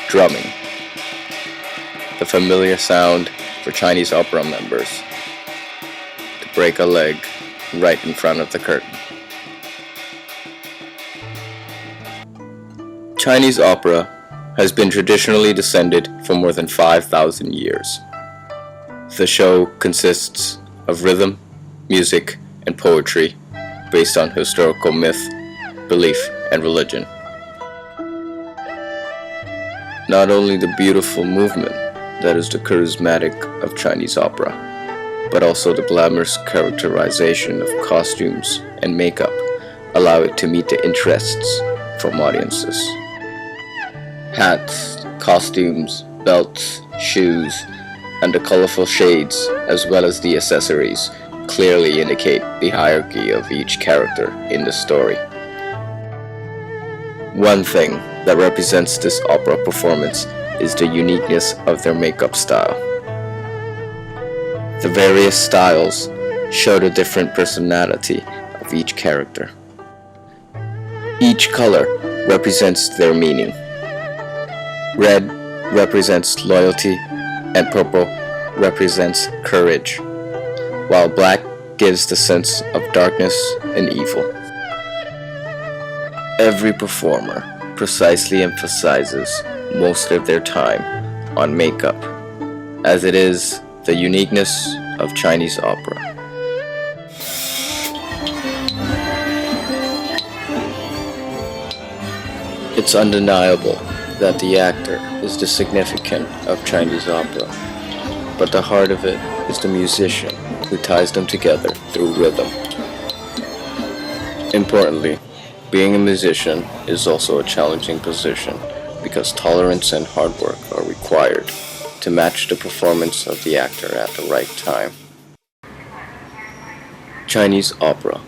Drumming, the familiar sound for Chinese opera members to break a leg right in front of the curtain. Chinese opera has been traditionally descended for more than 5,000 years. The show consists of rhythm, music, and poetry based on historical myth, belief, and religion. Not only the beautiful movement that is the charismatic of Chinese opera, but also the glamorous characterization of costumes and makeup allow it to meet the interests from audiences. Hats, costumes, belts, shoes, and the colorful shades, as well as the accessories, clearly indicate the hierarchy of each character in the story. One thing that represents this opera performance is the uniqueness of their makeup style. The various styles show the different personality of each character. Each color represents their meaning. Red represents loyalty and purple represents courage, while black gives the sense of darkness and evil. Every performer precisely emphasizes most of their time on makeup, as it is the uniqueness of Chinese opera. It's undeniable that the actor is the significant of Chinese opera, but the heart of it is the musician who ties them together through rhythm. Importantly, being a musician is also a challenging position because tolerance and hard work are required to match the performance of the actor at the right time. Chinese opera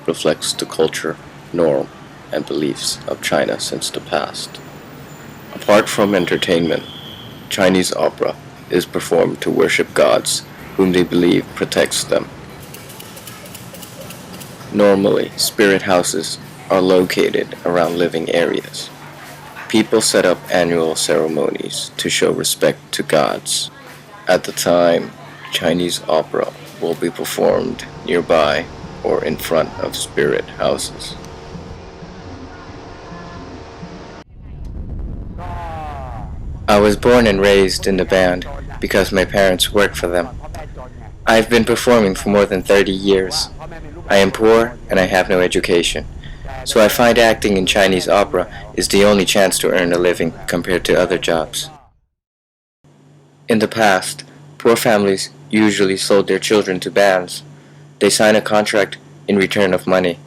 reflects the culture, norm, and beliefs of China since the past. Apart from entertainment, Chinese opera is performed to worship gods whom they believe protects them. Normally, spirit houses are located around living areas. People set up annual ceremonies to show respect to gods. At the time, Chinese opera will be performed nearby or in front of spirit houses. I was born and raised in the band because my parents worked for them. I've been performing for more than 30 years. I am poor and I have no education, so I find acting in Chinese opera is the only chance to earn a living compared to other jobs. In the past, poor families usually sold their children to bands. They sign a contract in return of money.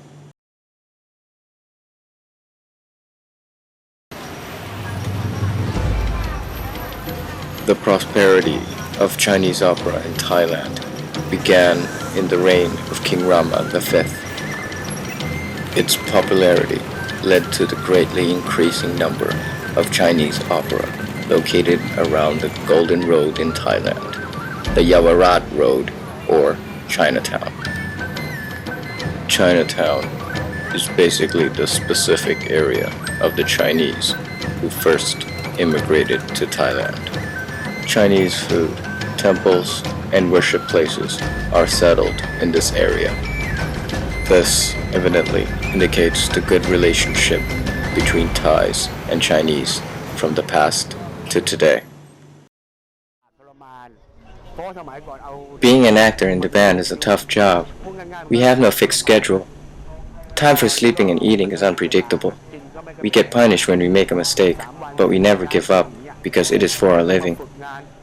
The prosperity of Chinese opera in Thailand began in the reign of King Rama V. Its popularity led to the greatly increasing number of Chinese opera located around the Golden Road in Thailand, the Yawarat Road, or Chinatown. Chinatown is basically the specific area of the Chinese who first immigrated to Thailand. Chinese food, temples, and worship places are settled in this area. This evidently indicates the good relationship between Thais and Chinese from the past to today. Being an actor in the band is a tough job. We have no fixed schedule. Time for sleeping and eating is unpredictable. We get punished when we make a mistake, but we never give up because it is for our living.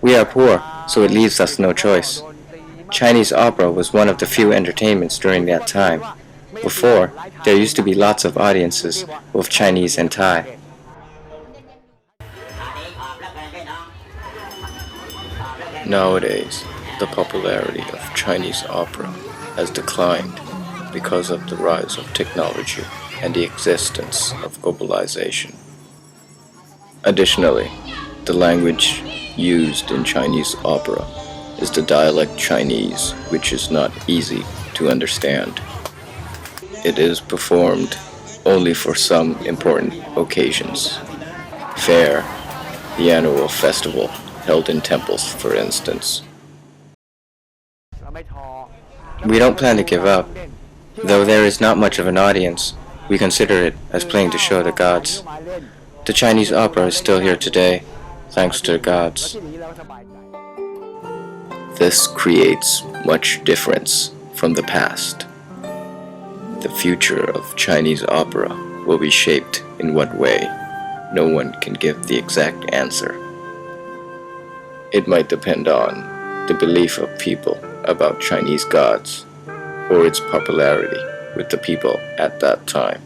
We are poor, so it leaves us no choice. Chinese opera was one of the few entertainments during that time. Before, there used to be lots of audiences, both Chinese and Thai. Nowadays, the popularity of Chinese opera has declined because of the rise of technology and the existence of globalization. Additionally, the language used in Chinese opera is the dialect Chinese, which is not easy to understand. It is performed only for some important occasions: fair, the annual festival held in temples, for instance. We don't plan to give up. Though there is not much of an audience, we consider it as playing to show the gods. The Chinese opera is still here today, thanks to the gods. This creates much difference from the past. The future of Chinese opera will be shaped in what way? No one can give the exact answer. It might depend on the belief of people about Chinese gods or its popularity with the people at that time.